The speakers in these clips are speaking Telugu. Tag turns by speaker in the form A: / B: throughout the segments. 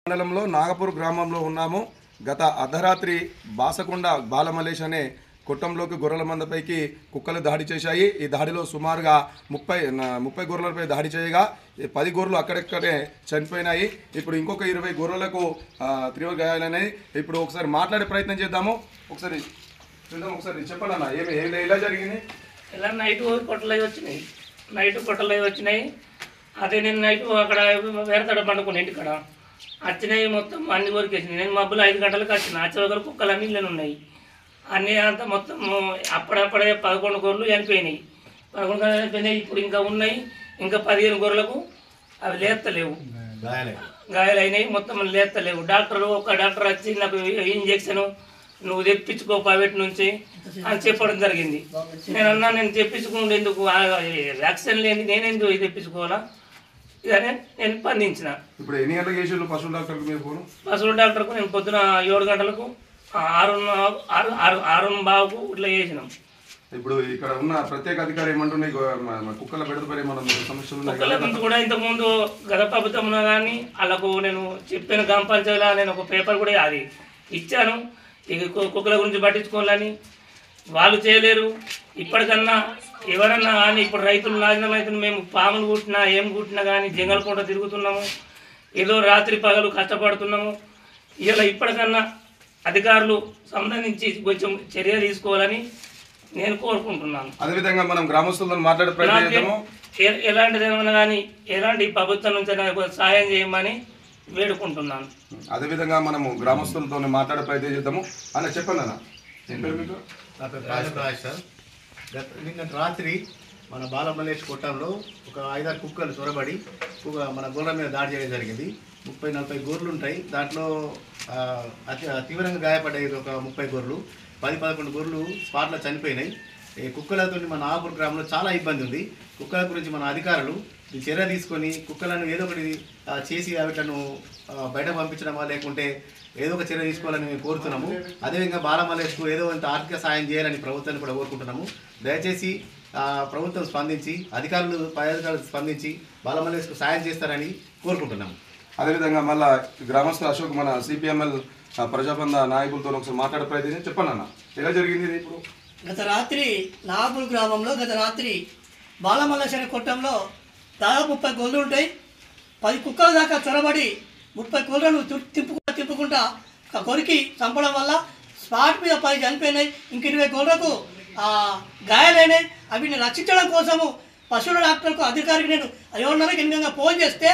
A: మండలంలో నాగపూర్ గ్రామంలో ఉన్నాము. గత అర్ధరాత్రి బాసకొండ బాలమలేష్ అనే కొట్టంలోకి గొర్రెల మందపైకి కుక్కలు దాడి చేశాయి. ఈ దాడిలో సుమారుగా 30 గొర్రెలపై దాడి చేయగా 10 గొర్రెలు అక్కడెక్కడే చనిపోయినాయి. ఇప్పుడు ఇంకొక 20 గొర్రెలకు తీవ్ర గాయాలైనాయి. ఇప్పుడు ఒకసారి మాట్లాడే ప్రయత్నం చేద్దాము. ఒకసారి చూద్దాం. ఒకసారి చెప్పండి అన్న, ఎలా జరిగింది?
B: ఇలా నైట్ కొట్టలు వచ్చినాయి. అదే నేను నైట్ అక్కడ వేరతడ పండుకుని ఇంటికాడ వచ్చినాయి. మొత్తం అన్ని కొరికేసినాయి. నేను మబ్బులు 5 గంటలకు వచ్చిన వచ్చే కుక్కలు అన్నీ ఇళ్ళని ఉన్నాయి. అన్నీ అంతా మొత్తం అప్పుడప్పుడే 11 గొర్రెలు చనిపోయినాయి. 11 గొర్రెలు చనిపోయినాయి. ఇప్పుడు ఇంకా ఉన్నాయి. ఇంకా 15 గొర్రెలకు అవి లేస్తలేవు, గాయాలైనాయి. మొత్తం లేస్తలేవు. ఒక డాక్టర్ వచ్చి నాకు ఇంజెక్షన్ నువ్వు తెప్పించుకో ప్రైవేట్ నుంచి అని చెప్పడం జరిగింది. నేను అన్నా నేను తెప్పించుకుంటే ఎందుకు, వ్యాక్సిన్ లేని నేనెందుకు ఇది తెప్పించుకోవాలా ఇదనే నేను స్పందించిన.
A: ఇప్పుడు ఎన్ని గంటలకు చేసి పశువుల డాక్టర్కు మీరు ఫోను?
B: పశువుల డాక్టర్కు నేను పొద్దున 7 గంటలకు 6:15కు ఇట్లా చేసినాం.
A: ఇప్పుడు ఇక్కడ ఉన్న ప్రత్యేక అధికారి ఏమంటున్నాయి? కుక్కల బెడదపై ఏమన్నా సమస్యలు ఉన్నాయి?
B: కుక్కల గురించి కూడా ఇంతకుముందు గత ప్రభుత్వంలో కానీ వాళ్ళకు నేను చెప్పిన గ్రామ పంచాయతీలో నేను ఒక పేపర్ కూడా అది ఇచ్చాను. ఇక కుక్కల గురించి పట్టించుకోవాలని వాళ్ళు చేయలేరు. ఇప్పటికన్నా ఎవరన్నా కానీ ఇప్పుడు రైతులు నాశనం అవుతున్నాం. మేము పాములు కుట్టినా ఏం కుట్టినా కానీ జంగల్ పూట తిరుగుతున్నాము. ఏదో రాత్రి పగలు కష్టపడుతున్నాము. ఇలా ఇప్పటికన్నా అధికారులు సంబంధించి కొంచెం చర్య తీసుకోవాలని నేను కోరుకుంటున్నాను.
A: అదేవిధంగా మనం గ్రామస్తులతో మాట్లాడే ప్రయత్నం చేద్దాము.
B: ఎలాంటిదేమన్నా కానీ ఎలాంటి ప్రభుత్వం నుంచి సహాయం చేయమని వేడుకుంటున్నాను.
A: అదేవిధంగా మనము గ్రామస్తులతో మాట్లాడే ప్రయత్నం చేద్దాము. అన్న చెప్పండి అన్న.
C: నిన్న రాత్రి మన బాలమలేష్ కొట్టంలో ఒక 5-6 కుక్కలు చొరబడి మన గొర్రెల మీద దాడి చేయడం జరిగింది. 30-40 గొర్రెలు ఉంటాయి. దాంట్లో తీవ్రంగా గాయపడ్డాయి ఒక 30 గొర్రెలు. 10-11 గొర్రెలు స్పాట్లో చనిపోయినాయి. ఈ కుక్కలతో మన నాగపూర్ గ్రామంలో చాలా ఇబ్బంది ఉంది. కుక్కల గురించి మన అధికారులు చర్య తీసుకొని కుక్కలను ఏదో ఒకటి చేసి వాటిను బయట పంపించడమా లేకుంటే ఏదో ఒక చర్య తీసుకోవాలని మేము కోరుతున్నాము. అదేవిధంగా బాలమలేష్కు ఏదో ఇంత ఆర్థిక సాయం చేయాలని ప్రభుత్వాన్ని కూడా కోరుకుంటున్నాము. దయచేసి ప్రభుత్వం స్పందించి పై అధికారులు స్పందించి బాలమలేష్కు సాయం చేస్తారని కోరుకుంటున్నాము.
A: అదేవిధంగా మళ్ళా గ్రామస్తులు అశోక్ మన సిపిఎంఎల్ ప్రజాబంధ నాయకులతో ఒకసారి మాట్లాడే ప్రయత్నం చెప్పండి అన్న, ఎలా జరిగింది? ఇప్పుడు
D: గత రాత్రి నాగపూర్ గ్రామంలో బాలమలేష్ అనే కొట్టంలో దాదాపు 30 గొర్రెలు ఉంటాయి. 10 కుక్కల దాకా చొరబడి 30 గొర్రెలను తిప్పుకుంటా కొరికి చంపడం వల్ల స్పాట్ మీద 10 చనిపోయినాయి. ఇంక 20 గొర్రెలకు గాయాలైనాయి. అవి నేను రక్షించడం కోసము పశువుల డాక్టర్కు అధికారికి నేను 7:30కి ఫోన్ చేస్తే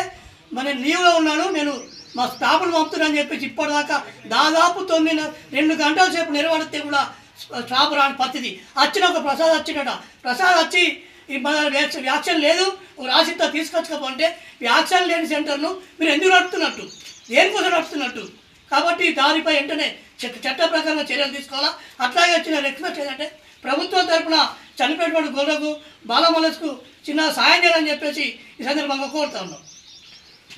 D: నేను లీవ్లో ఉన్నాను, నేను మా స్టాఫ్ను పంపుతున్నాను చెప్పేసి ఇప్పటిదాకా దాదాపు 2 గంటల సేపు నిలబడితే కూడా స్టాఫ్ రాని పరిస్థితి. వచ్చిన ఒక ప్రసాద్ వచ్చినట. ప్రసాద్ వచ్చి మన వ్యాక్సిన్ లేదు రాసితో తీసుకొచ్చకపోతే వ్యాక్సిన్ లేని సెంటర్ను మీరు ఎందుకు నడుపుతున్నట్టు, దేనికోసం నడుపుతున్నట్టు? కాబట్టి దానిపై వెంటనే చట్ట ప్రకారంగా చర్యలు తీసుకోవాలా. అట్లాగే వచ్చిన రిక్వెస్ట్ ఏంటంటే ప్రభుత్వం తరఫున చనిపోయినటువంటి గొర్రెలకు బాలమలేష్కు చిన్న సాయం చేయాలని చెప్పేసి ఈ సందర్భంగా కోరుతా ఉన్నాం.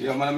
A: ఇక మనం